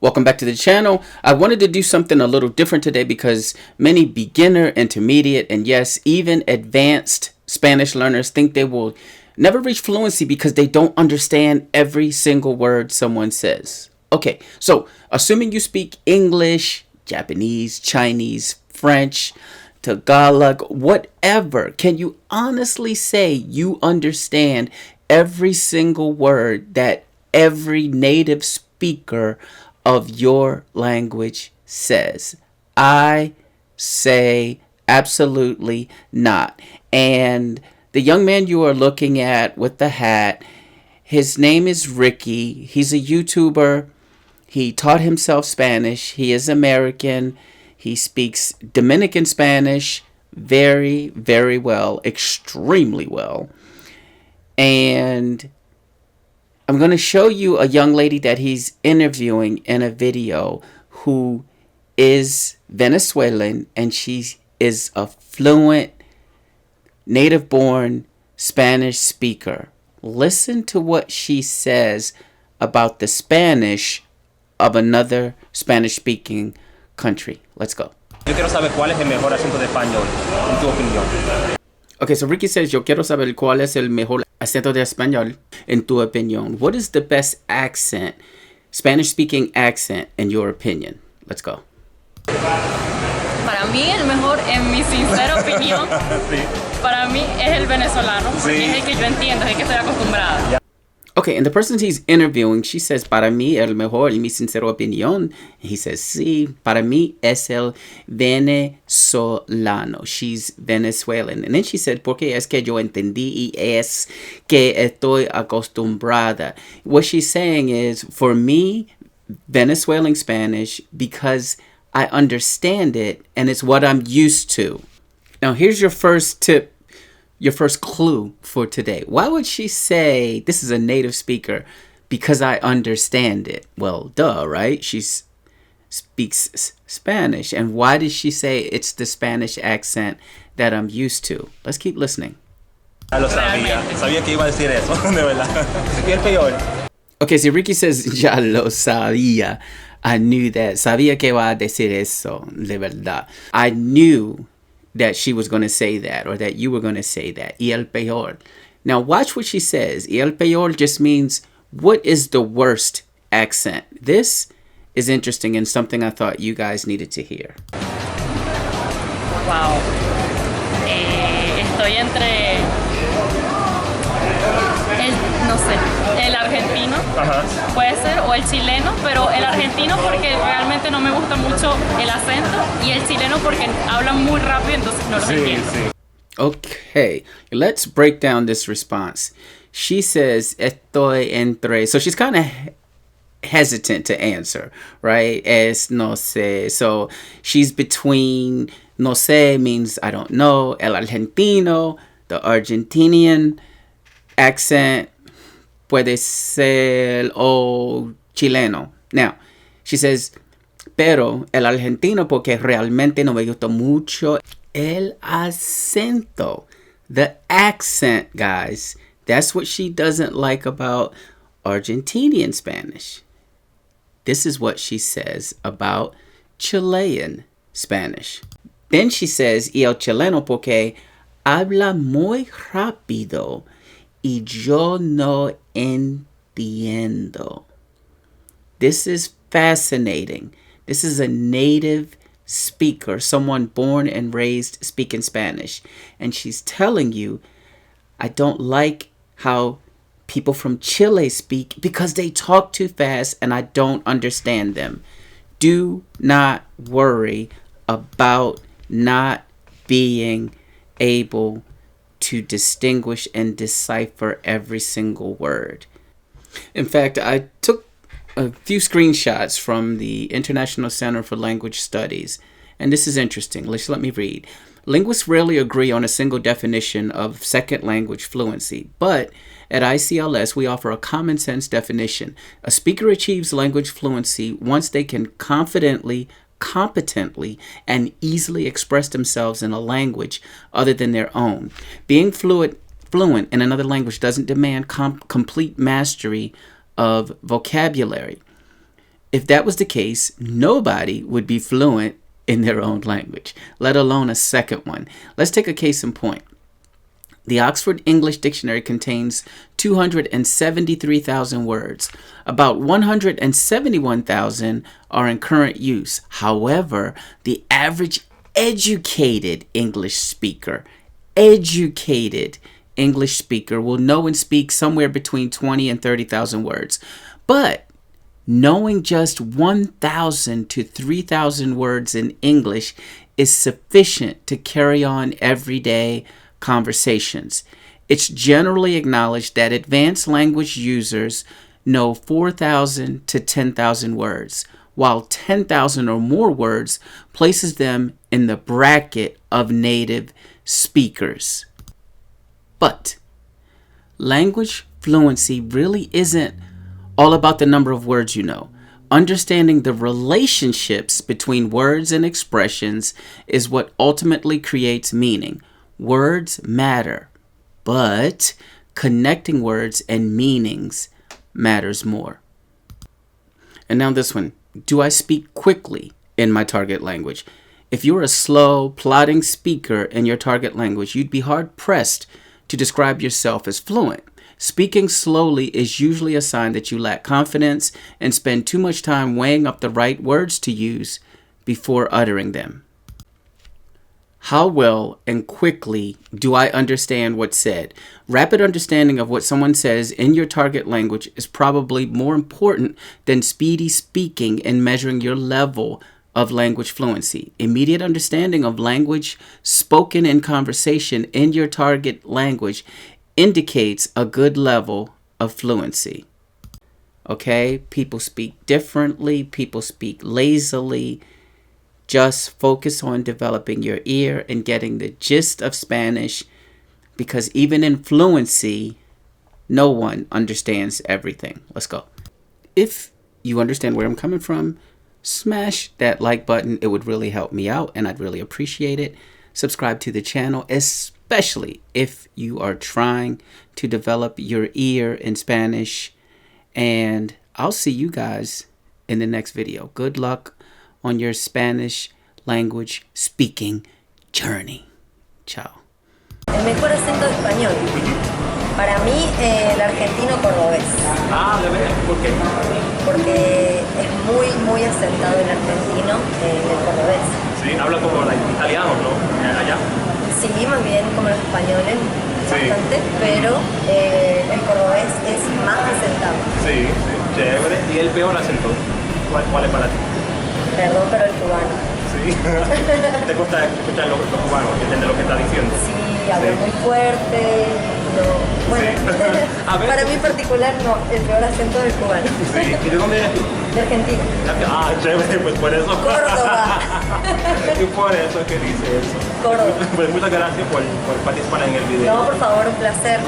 Welcome back to the channel. I wanted to do something a little different today because many beginner, intermediate, and yes, even advanced Spanish learners think they will never reach fluency because they don't understand every single word someone says. Okay, so assuming you speak English, Japanese, Chinese, French, Tagalog, whatever, can you honestly say you understand every single word that every native speaker of your language says? I say absolutely not. And the young man you are looking at with the hat, his name is Ricky. He's a YouTuber. He taught himself Spanish. He is American. He speaks Dominican Spanish very, very well, extremely well. And I'm going to show you a young lady that he's interviewing in a video who is Venezuelan, and she is a fluent, native-born Spanish speaker. Listen to what she says about the Spanish of another Spanish-speaking country. Let's go. Yo quiero saber cuál es el mejor acento de español, en tu opinión. Okay, so Ricky says, yo quiero saber cuál es el mejor acento de español, en tu opinión. What is the best accent, Spanish-speaking accent, in your opinion? Let's go. Para mí el mejor, en mi sincera opinión, sí. Para mí es el venezolano, porque sí. Es el que yo entiendo, es el que estoy acostumbrada. Yeah. Okay, and the person he's interviewing, she says, para mí el mejor, en mi sincera opinión. He says, sí, para mí es el venezolano. She's Venezuelan. And then she said, porque es que yo entendí y es que estoy acostumbrada. What she's saying is, for me, Venezuelan Spanish, because I understand it and it's what I'm used to. Now, here's your first tip. Your first clue for today. Why would she say, this is a native speaker, because I understand it? Well, duh, right? She speaks Spanish. And why did she say it's the Spanish accent that I'm used to? Let's keep listening. Ya lo sabía. Sabía que iba a decir eso, de verdad. Y el peor. Okay, so Ricky says, ya lo sabía. I knew that. Sabía que iba a decir eso, de verdad. I knew that she was going to say that, or that you were going to say that. Y el peor. Now watch what she says. Y el peor just means, what is the worst accent? This is interesting and something I thought you guys needed to hear. Wow. Estoy entre no sé, el argentino, puede ser, o el chileno, pero el argentino porque realmente no me gusta mucho el acento, y el chileno porque hablan muy rápido, entonces no los entiendo. Sí. Okay, let's break down this response. She says, estoy entre, so she's kind of hesitant to answer, right? Es no sé, so she's between, no sé means I don't know, el argentino, the Argentinian accent, puede ser o chileno. Now, she says, pero el argentino porque realmente no me gusta mucho el acento. The accent, guys. That's what she doesn't like about Argentinian Spanish. This is what she says about Chilean Spanish. Then she says, y el chileno porque habla muy rápido y yo no entiendo. This is fascinating. This is a native speaker, someone born and raised speaking Spanish. And she's telling you, I don't like how people from Chile speak because they talk too fast and I don't understand them. Do not worry about not being able to distinguish and decipher every single word. In fact, I took a few screenshots from the International Center for Language Studies, and this is interesting. Let me read. Linguists rarely agree on a single definition of second language fluency, but at ICLS, we offer a common sense definition. A speaker achieves language fluency once they can confidently, competently, and easily express themselves in a language other than their own. Being fluent in another language doesn't demand complete mastery of vocabulary. If that was the case, nobody would be fluent in their own language, let alone a second one. Let's take a case in point. The Oxford English Dictionary contains 273,000 words. About 171,000 are in current use. However, the average educated English speaker will know and speak somewhere between 20 and 30,000 words. But knowing just 1,000 to 3,000 words in English is sufficient to carry on everyday conversations. It's generally acknowledged that advanced language users know 4,000 to 10,000 words, while 10,000 or more words places them in the bracket of native speakers. But language fluency really isn't all about the number of words you know. Understanding the relationships between words and expressions is what ultimately creates meaning. Words matter, but connecting words and meanings matters more. And now this one. Do I speak quickly in my target language? If you're a slow, plodding speaker in your target language, you'd be hard-pressed to describe yourself as fluent. Speaking slowly is usually a sign that you lack confidence and spend too much time weighing up the right words to use before uttering them. How well and quickly do I understand what's said? Rapid understanding of what someone says in your target language is probably more important than speedy speaking in measuring your level of language fluency. Immediate understanding of language spoken in conversation in your target language indicates a good level of fluency. Okay, people speak differently, people speak lazily. Just focus on developing your ear and getting the gist of Spanish, because even in fluency, no one understands everything. Let's go. If you understand where I'm coming from, smash that like button. It would really help me out and I'd really appreciate it. Subscribe to the channel, especially if you are trying to develop your ear in Spanish. And I'll see you guys in the next video. Good luck on your Spanish language speaking journey. Chao. El mejor acento español. Para mí, el argentino cordobés. Ah, ¿de verdad? ¿Por qué? Porque es muy asentado el argentino en el cordobés. Sí, habla como italiano, ¿no? Allá. Sí, más bien como los españoles, bastante, pero el cordobés es más asentado. Sí, chévere. ¿Y el peor acento? ¿Cuál es para ti? Perdón, pero el cubano. Sí. ¿Te cuesta escuchar los cubanos, entender lo que está diciendo? Sí, habla muy fuerte. No. Bueno, A ver. para mí en particular no, el peor acento del cubano. Sí. ¿Y de dónde eres tú? De Argentina. Ah, chévere, pues por eso. Córdoba. Y por eso es que dice eso. Córdoba. Pues muchas gracias por participar en el video. No, por favor, un placer.